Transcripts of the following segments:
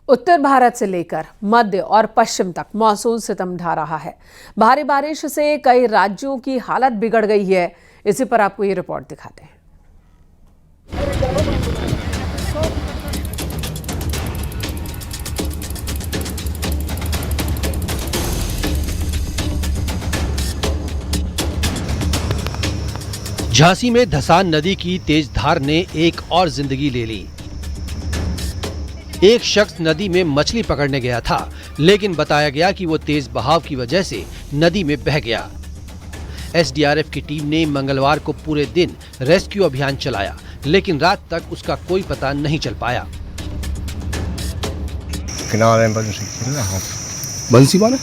उत्तर भारत से लेकर मध्य और पश्चिम तक मानसून सितम ढा रहा है। भारी बारिश से कई राज्यों की हालत बिगड़ गई है। इसी पर आपको ये रिपोर्ट दिखाते हैं। झांसी में धसान नदी की तेज धार ने एक और जिंदगी ले ली। एक शख्स नदी में मछली पकड़ने गया था, लेकिन बताया गया कि वो तेज बहाव की वजह से नदी में बह गया। एसडीआरएफ की टीम ने मंगलवार को पूरे दिन रेस्क्यू अभियान चलाया, लेकिन रात तक उसका कोई पता नहीं चल पाया। किनारे बंसी माने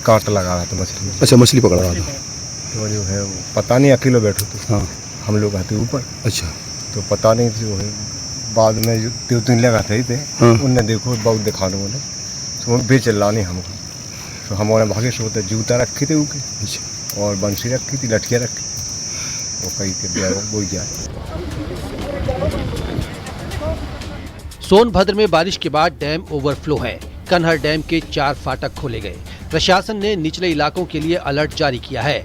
कांटा लगा रहा था मछली। अच्छा, मछली पकड़ रहा था। तो जो है पता नहीं अकेले बैठे थे। हाँ, हम लोग आते ऊपर। अच्छा, तो पता नहीं जो है बाद में जो 2-3 लगा थे हाँ। उनने देखो बहुत दिखाने बोले तो वो बेचला नहीं हमको। तो हमारे भागे से होता जूता रखी थे ऊके। अच्छा, और बंसी रखी थी, लठियाँ रखी वो कहीं के बोई जाए। सोनभद्र में बारिश के बाद डैम ओवरफ्लो है। कन्हर डैम के 4 फाटक खोले गए। प्रशासन ने निचले इलाकों के लिए अलर्ट जारी किया है।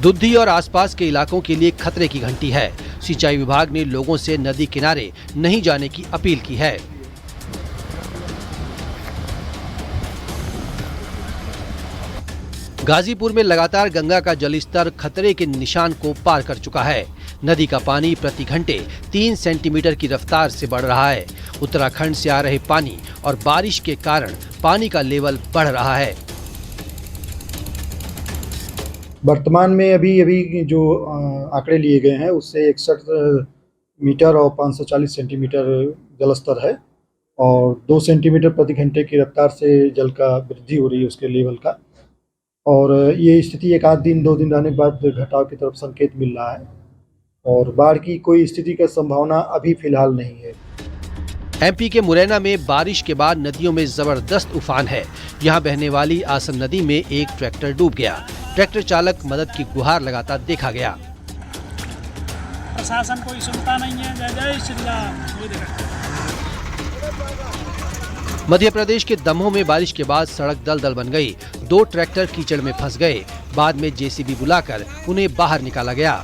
दुद्धी और आसपास के इलाकों के लिए खतरे की घंटी है। सिंचाई विभाग ने लोगों से नदी किनारे नहीं जाने की अपील की है। गाजीपुर में लगातार गंगा का जलस्तर खतरे के निशान को पार कर चुका है। नदी का पानी प्रति घंटे 3 सेंटीमीटर की रफ्तार से बढ़ रहा है। उत्तराखंड से आ रहे पानी और बारिश के कारण पानी का लेवल बढ़ रहा है। वर्तमान में अभी जो आंकड़े लिए गए हैं उससे 61 मीटर और 540 सेंटीमीटर जलस्तर है और 2 सेंटीमीटर प्रति घंटे की रफ्तार से जल का वृद्धि हो रही है उसके लेवल का। और ये स्थिति 1 दिन 2 दिन रहने के बाद घटाव की तरफ संकेत मिल रहा है और बाढ़ की कोई स्थिति का संभावना अभी फिलहाल नहीं है। एमपी के मुरैना में बारिश के बाद नदियों में जबरदस्त उफान है। यहाँ बहने वाली आसन नदी में एक ट्रैक्टर डूब गया। ट्रैक्टर चालक मदद की गुहार लगाता देखा गया। प्रशासन कोई सुनता नहीं है। जय जय श्री राम। मध्य प्रदेश के दमोह में बारिश के बाद सड़क दलदल बन गई। 2 ट्रैक्टर कीचड़ में फंस गए। बाद में जेसीबी बुलाकर उन्हें बाहर निकाला गया।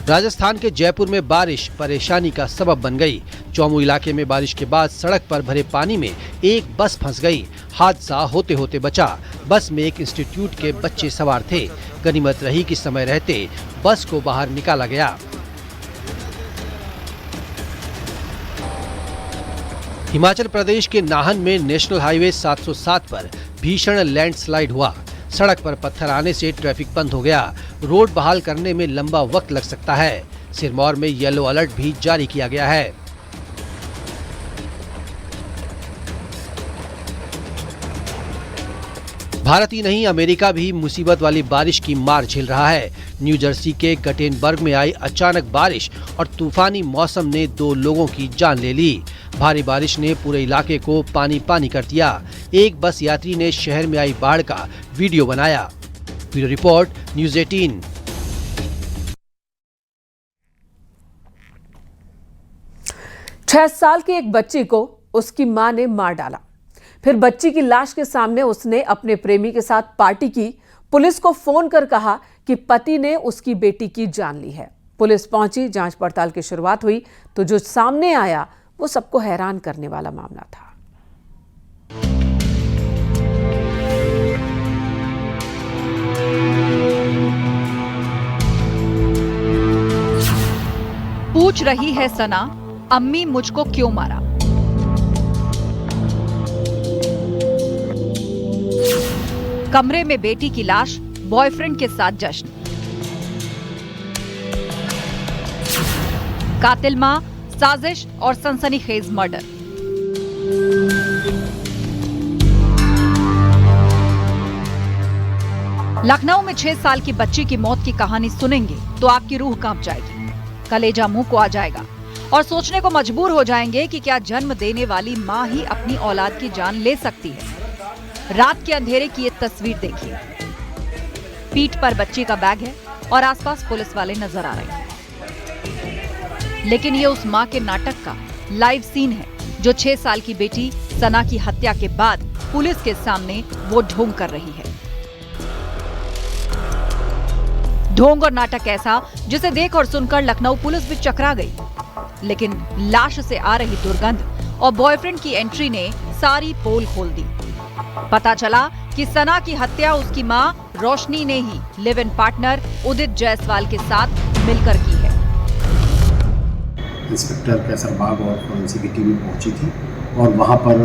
राजस्थान के जयपुर में बारिश परेशानी का सबब बन गई। चौमू इलाके में बारिश के बाद सड़क पर भरे पानी में एक बस फंस गई। हादसा होते होते बचा। बस में एक इंस्टीट्यूट के बच्चे सवार थे। गनीमत रही कि समय रहते बस को बाहर निकाला गया। हिमाचल प्रदेश के नाहन में नेशनल हाईवे 707 पर भीषण लैंडस्लाइड हुआ। सड़क पर पत्थर आने से ट्रैफिक बंद हो गया। रोड बहाल करने में लंबा वक्त लग सकता है। सिरमौर में येलो अलर्ट भी जारी किया गया है। भारत ही नहीं, अमेरिका भी मुसीबत वाली बारिश की मार झेल रहा है। न्यू जर्सी के गटेनबर्ग में आई अचानक बारिश और तूफानी मौसम ने 2 लोगों की जान ले ली। भारी बारिश ने पूरे इलाके को पानी पानी कर दिया। एक बस यात्री ने शहर में आई बाढ़ का वीडियो बनाया। Bureau report, news 18। छह साल की एक बच्ची को उसकी मां ने मार डाला। फिर बच्ची की लाश के सामने उसने अपने प्रेमी के साथ पार्टी की। पुलिस को फोन कर कहा कि पति ने उसकी बेटी की जान ली है। पुलिस पहुंची, जांच पड़ताल की शुरुआत हुई तो जो सामने आया वो सबको हैरान करने वाला मामला था। पूछ रही है सना, अम्मी मुझको क्यों मारा। कमरे में बेटी की लाश, बॉयफ्रेंड के साथ जश्न। कातिल मां, साजिश और सनसनीखेज मर्डर। लखनऊ में 6 साल की बच्ची की मौत की कहानी सुनेंगे तो आपकी रूह कांप जाएगी, कलेजा मुंह को आ जाएगा और सोचने को मजबूर हो जाएंगे कि क्या जन्म देने वाली मां ही अपनी औलाद की जान ले सकती है। रात के अंधेरे की ये तस्वीर देखिए। पीठ पर बच्ची का बैग है और आसपास पुलिस वाले नजर आ रहे हैं। लेकिन ये उस माँ के नाटक का लाइव सीन है जो 6 साल की बेटी सना की हत्या के बाद पुलिस के सामने वो ढोंग कर रही है। ढोंग और नाटक ऐसा जिसे देख और सुनकर लखनऊ पुलिस भी चकरा गई। लेकिन लाश से आ रही दुर्गंध और बॉयफ्रेंड की एंट्री ने सारी पोल खोल दी। पता चला कि सना की हत्या उसकी मां रोशनी ने ही लिव इन पार्टनर उदित जायसवाल के साथ मिलकर की है। इंस्पेक्टर कैसरबाग और फॉरेंसिक की टीम पहुंची थी और वहां पर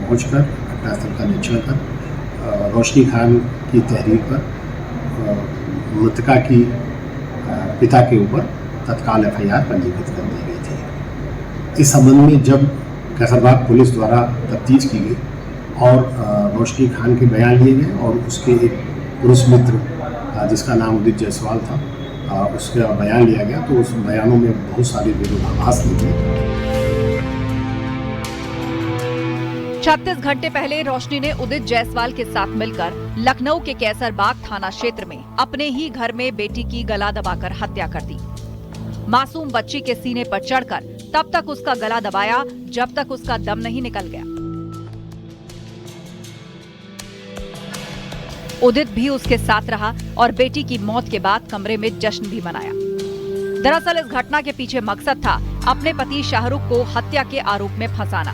पहुंचकर घटनास्थल का निरीक्षण कर रोशनी खान की तहरीर पर मृतका की पिता के ऊपर तत्काल एफआईआर पंजीकृत कर दी गई थी। इस संबंध में जब कैसरबाग पुलिस द्वारा तफ्तीश की गई और रोशनी खान के बयान लिए गए और उसके एक पुरुष मित्र जिसका नाम उदित जायसवाल था उसका बयान लिया गया, तो उस बयानों में बहुत सारे विरोधाभास निकले। 36 घंटे पहले रोशनी ने उदित जायसवाल के साथ मिलकर लखनऊ के कैसरबाग थाना क्षेत्र में अपने ही घर में बेटी की गला दबाकर हत्या कर दी। मासूम बच्ची के सीने पर चढ़कर तब तक उसका गला दबाया जब तक उसका दम नहीं निकल गया। उदित भी उसके साथ रहा और बेटी की मौत के बाद कमरे में जश्न भी मनाया। दरअसल इस घटना के पीछे मकसद था अपने पति शाहरुख को हत्या के आरोप में फंसाना।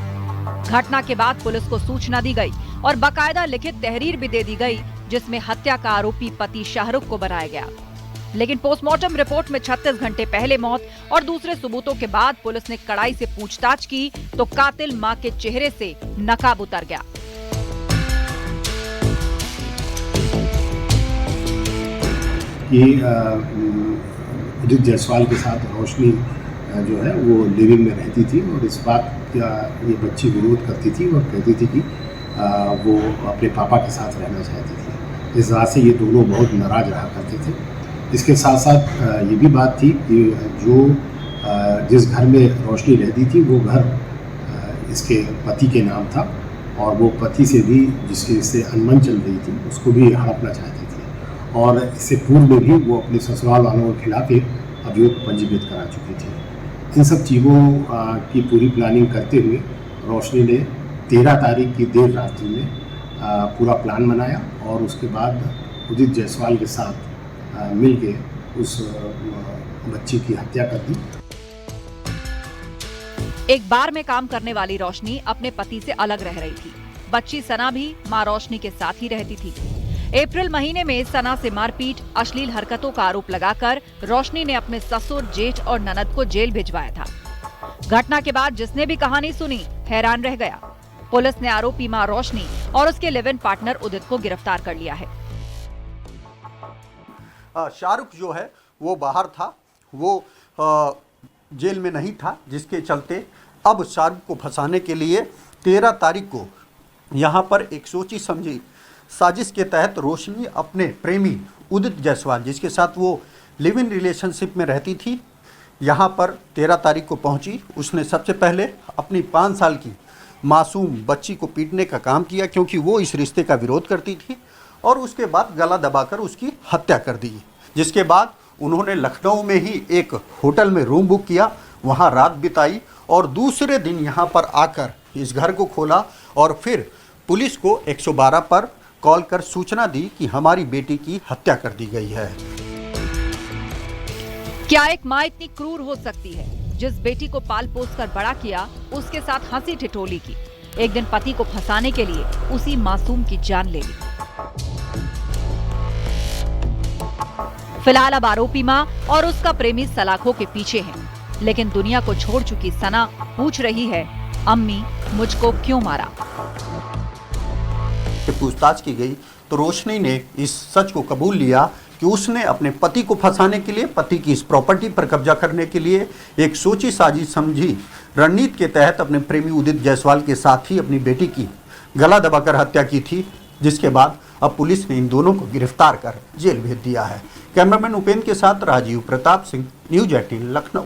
घटना के बाद पुलिस को सूचना दी गई और बाकायदा लिखित तहरीर भी दे दी गई जिसमें हत्या का आरोपी पति शाहरुख को बनाया गया। लेकिन पोस्टमार्टम रिपोर्ट में 36 घंटे पहले मौत और दूसरे सबूतों के बाद पुलिस ने कड़ाई से पूछताछ की तो कातिल मां के चेहरे से नकाब उतर गया। कि उदित जायसवाल के साथ रोशनी जो है वो लिविंग में रहती थी और इस बात का ये बच्ची विरोध करती थी और कहती थी कि वो अपने पापा के साथ रहना चाहती थी। इस बात से ये दोनों बहुत नाराज रहा करते थे। इसके साथ साथ ये भी बात थी कि जो जिस घर में रोशनी रहती थी वो घर इसके पति के नाम था और वो पति से भी जिससे अनबन चल रही थी उसको भी हड़पना चाहती थी और इससे पूर्व में भी वो अपने ससुराल वालों के खिलाफ एक अभियोग पंजीकृत करा चुकी थी। इन सब चीज़ों की पूरी प्लानिंग करते हुए रोशनी ने 13 तारीख की देर रात्रि में पूरा प्लान बनाया और उसके बाद उदित जायसवाल के साथ मिलके उस बच्ची की हत्या कर दी। एक बार में काम करने वाली रोशनी अपने पति से अलग रह रही थी। बच्ची सना भी मां रोशनी के साथ ही रहती थी। अप्रैल महीने में सना से मारपीट, अश्लील हरकतों का आरोप लगाकर रोशनी ने अपने ससुर, जेठ और ननद को जेल भिजवाया था। घटना के बाद जिसने भी कहानी सुनी हैरान रह गया। पुलिस ने आरोपी मां रोशनी और उसके लिव इन पार्टनर उदित को गिरफ्तार कर लिया है। शाहरुख जो है वो बाहर था, वो जेल में नहीं था, जिसके चलते अब शाहरुख को फंसाने के लिए 13 तारीख को यहाँ पर एक सोची समझी साजिश के तहत रोशनी अपने प्रेमी उदित जायसवाल जिसके साथ वो लिव इन रिलेशनशिप में रहती थी यहाँ पर 13 तारीख को पहुँची। उसने सबसे पहले अपनी 5 साल की मासूम बच्ची को पीटने का काम किया क्योंकि वो इस रिश्ते का विरोध करती थी और उसके बाद गला दबाकर उसकी हत्या कर दी। जिसके बाद उन्होंने लखनऊ में ही एक होटल में रूम बुक किया, वहाँ रात बिताई और दूसरे दिन यहाँ पर आकर इस घर को खोला और फिर पुलिस को 112 पर कॉल कर सूचना दी कि हमारी बेटी की हत्या कर दी गई है। क्या एक माँ इतनी क्रूर हो सकती है? जिस बेटी को पाल पोस कर बड़ा किया उसके साथ हंसी ठिठोली की, एक दिन पति को फंसाने के लिए उसी मासूम की जान ले ली। फिलहाल अब आरोपी माँ और उसका प्रेमी सलाखों के पीछे है, लेकिन दुनिया को छोड़ चुकी सना पूछ रही है, अम्मी मुझको क्यों मारा? पूछताछ की गई तो रोशनी ने इस सच को कबूल लिया कि उसने अपने पति को फंसाने के लिए, पति की इस प्रॉपर्टी पर कब्जा करने के लिए एक सोची साजिश समझी रणनीति के तहत अपने प्रेमी उदित जायसवाल के साथ ही अपनी बेटी की गला दबाकर हत्या की थी। जिसके बाद अब पुलिस ने इन दोनों को गिरफ्तार कर जेल भेज दिया है। कैमरामैन उपेंद्र के साथ राजीव प्रताप सिंह, न्यूज़ 18 लखनऊ।